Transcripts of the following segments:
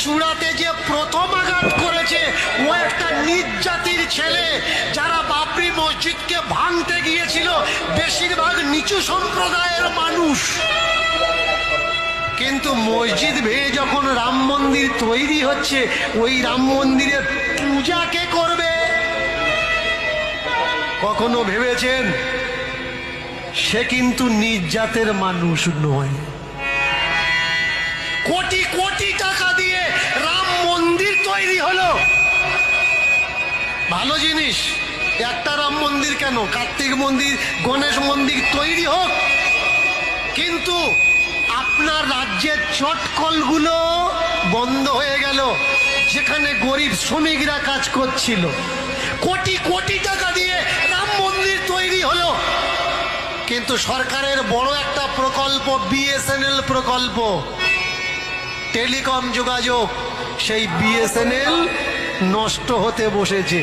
চূড়াতে যে প্রথম আঘাত করেছে ও একটা নিজ জাতির ছেলে। যারা বাবরি মসজিদকে ভাঙতে গিয়েছিল বেশিরভাগ নিচু সম্প্রদায়ের মানুষ। কিন্তু মসজিদ ভেঙে যখন রাম মন্দির তৈরি হচ্ছে, ওই রাম মন্দিরের পূজা কে করবে? কখনো ভেবেছেন? সে কিন্তু নিজ জাতের মানুষ নয়। কোটি কোটি টাকা দিয়ে রাম মন্দির তৈরি হলো, ভালো জিনিস। একটা রাম মন্দির কেন, কার্তিক মন্দির, গণেশ মন্দির তৈরি হোক, কিন্তু আপনার রাজ্যের চটকলগুলো বন্ধ হয়ে গেল, যেখানে গরিব শ্রমিকরা কাজ করছিল। কোটি কোটি টাকা দিয়ে রাম মন্দির তৈরি হলো, কিন্তু সরকারের বড় একটা প্রকল্প বিএসএনএল প্রকল্প, টেলিকম যোগাযোগ, সেই বিএসএনএল নষ্ট হতে বসেছে।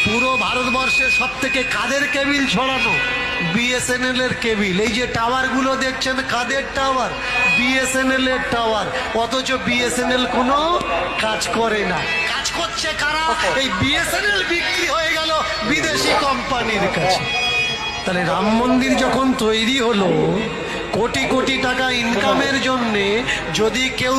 পুরো ভারতবর্ষের সব থেকে কাদের কেবিল ছড়ানো? বিএসএনএল এর কেবিল। এই যে টাওয়ারগুলো দেখছেন, কাদের টাওয়ার? বিএসএনএল এর টাওয়ার। অথচ বিএসএনএল কোনো কাজ করে না। কাজ করছে কারা? এই বিএসএনএল বিক্রি হয়ে গেল বিদেশি কোম্পানির কাছে। তাহলে রাম মন্দির যখন তৈরি হলো, কোটি কোটি টাকা ইনকামের জন্যে যদি কেউ